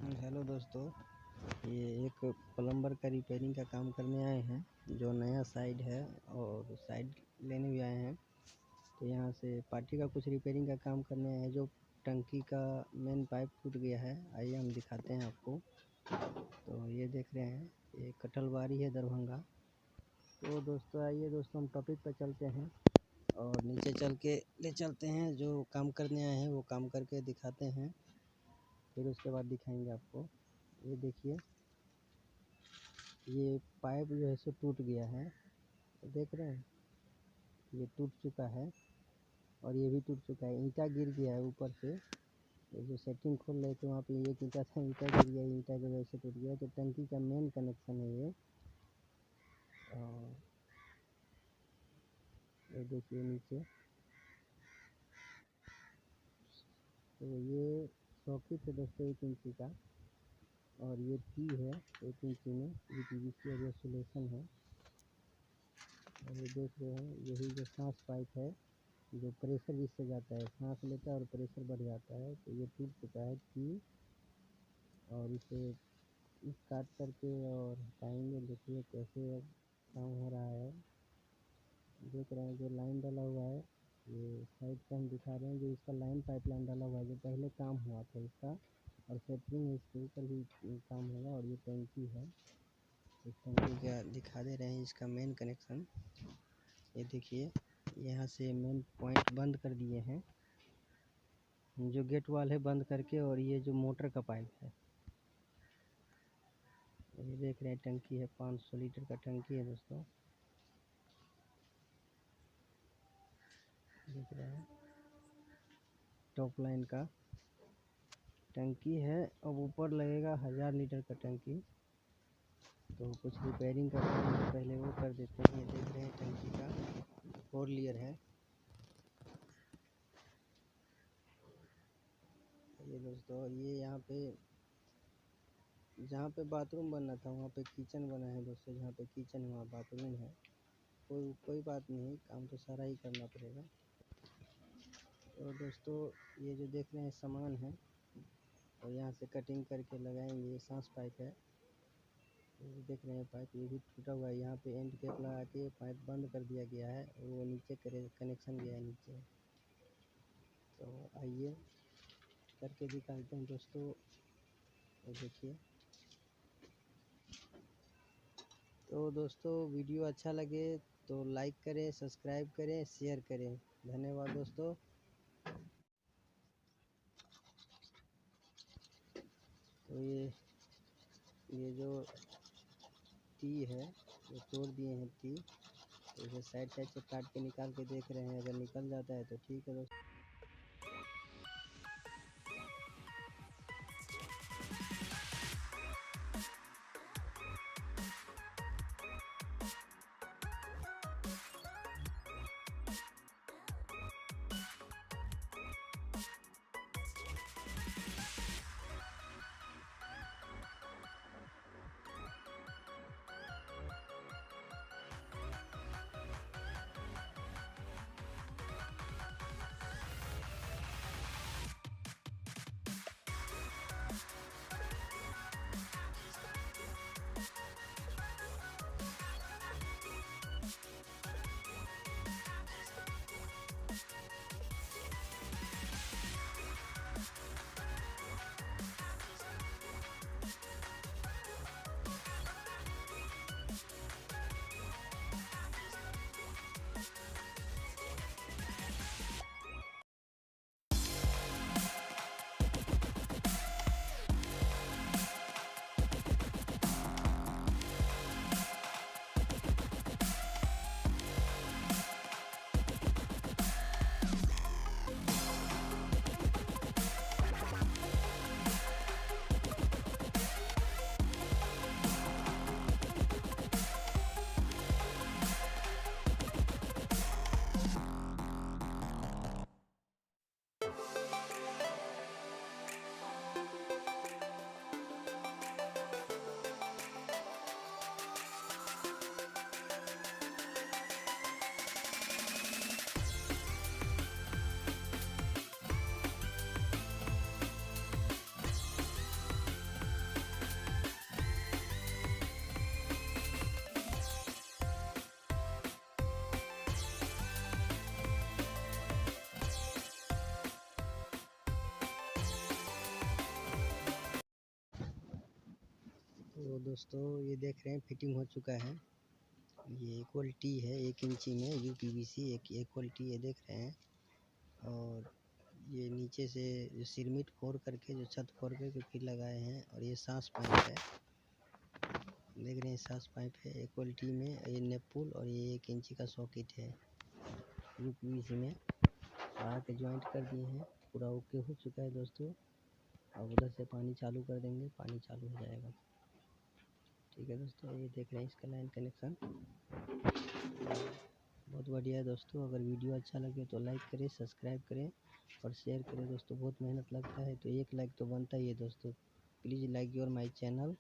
Hello दोस्तों, ये एक प्लम्बर का रिपेयरिंग का काम करने आए हैं जो नया साइड है और साइड लेने भी आए हैं। तो यहाँ से पार्टी का कुछ रिपेयरिंग का काम करने आए हैं। जो टंकी का मेन पाइप टूट गया है, आइए हम दिखाते हैं आपको। तो ये देख रहे हैं, ये कटलवारी है दरभंगा। तो दोस्तों आइए दोस्तों, हम टॉपिक पर चलते हैं और नीचे चल के ले चलते हैं। जो काम करने आए हैं वो काम करके दिखाते हैं, फिर उसके बाद दिखाएंगे आपको। ये देखिए, ये पाइप जो है सो टूट गया है, देख रहे हैं, ये टूट चुका है और ये भी टूट चुका है। ईंटा गिर गया है ऊपर से। ये जो सेटिंग खोल रहे थे वहाँ पे ये ईंटा था, ईंटा गिर गया, ईंटा की वजह से टूट गया। तो टंकी का मेन कनेक्शन है ये। और ये देखिए नीचे, तो ये सॉकेट है दोस्तों 1 इंची का, और ये टी है 1 इंची में, ये पीवीसी और ये सोल्यूशन है। और ये देख रहे हैं, यही जो सांस पाइप है, जो प्रेशर जिससे जाता है, सांस लेता है और प्रेशर बढ़ जाता है। तो ये टूट चुका है टी, और इसे इस काट करके और हटाएंगे। देखिए कैसे अब काम हो रहा है। देख रहे हैं जो लाइन डाला हुआ है, ये साइड से हम दिखा रहे हैं। जो इसका लाइन पाइपलाइन डाला हुआ है, जो पहले काम हुआ था इसका, और सेटरिंग इसके ऊपर भी काम होगा। और ये टंकी है, इस टंकी का दिखा दे रहे हैं इसका मेन कनेक्शन। ये देखिए, यहाँ से मेन पॉइंट बंद कर दिए हैं, जो गेट वाल है बंद करके। और ये जो मोटर का पाइप है, ये देख रहे हैं टंकी है, 500 लीटर का टंकी है दोस्तों, देख रहे हैं टॉप लाइन का टंकी है। अब ऊपर लगेगा 1000 लीटर का टंकी। तो कुछ रिपेयरिंग का काम है, पहले वो कर देते हैं। ये देख रहे हैं टंकी का 4 लेयर है ये दोस्तों। ये यहाँ पे जहाँ पे बाथरूम बनना था वहाँ पे किचन बना है दोस्तों। जहाँ पे किचन है वहाँ बाथरूम है। कोई बात नहीं, काम तो सारा ही करना पड़ेगा। और दोस्तों ये जो देख रहे हैं सामान है, और यहाँ से कटिंग करके लगाएंगे। ये सांस पाइप है, ये देख रहे हैं पाइप, ये भी टूटा हुआ है। यहाँ पे एंड कैप लगा के पाइप बंद कर दिया गया है, वो नीचे कनेक्शन गया है नीचे। तो आइए करके दिखाते हैं दोस्तों। ये देखिए, तो दोस्तों वीडियो अच्छा लगे तो लाइक करें, सब्सक्राइब करें, शेयर करें। धन्यवाद दोस्तों। तो ये जो टी है, ये तोड़ दिए हैं टी। तो इसे साइड साइड से काट के निकाल के देख रहे हैं, अगर निकल जाता है तो ठीक है दोस्तों। तो दोस्तों ये देख रहे हैं फिटिंग हो चुका है। ये क्वालिटी है 1 इंची में यूपीवीसी एक क्वालिटी ये देख रहे हैं। और ये नीचे से जो सिरमिट फोड़ करके जो छत फोड़ करके फिर लगाए हैं। और ये सांस पाइप है, देख रहे हैं सांस पाइप है एक क्वालिटी में। ये नेपुल और ये 1 इंची का सॉकेट है यूपीवीसी में। आके ज्वाइंट कर दिए हैं, पूरा ओके हो चुका है दोस्तों। अब उधर से पानी चालू कर देंगे, पानी चालू हो जाएगा। ठीक है दोस्तों, ये देख रहे हैं इसका लाइन कनेक्शन बहुत बढ़िया है दोस्तों। अगर वीडियो अच्छा लगे तो लाइक करें, सब्सक्राइब करें और शेयर करें दोस्तों। बहुत मेहनत लगता है तो 1 लाइक तो बनता ही है दोस्तों। Please like your my channel.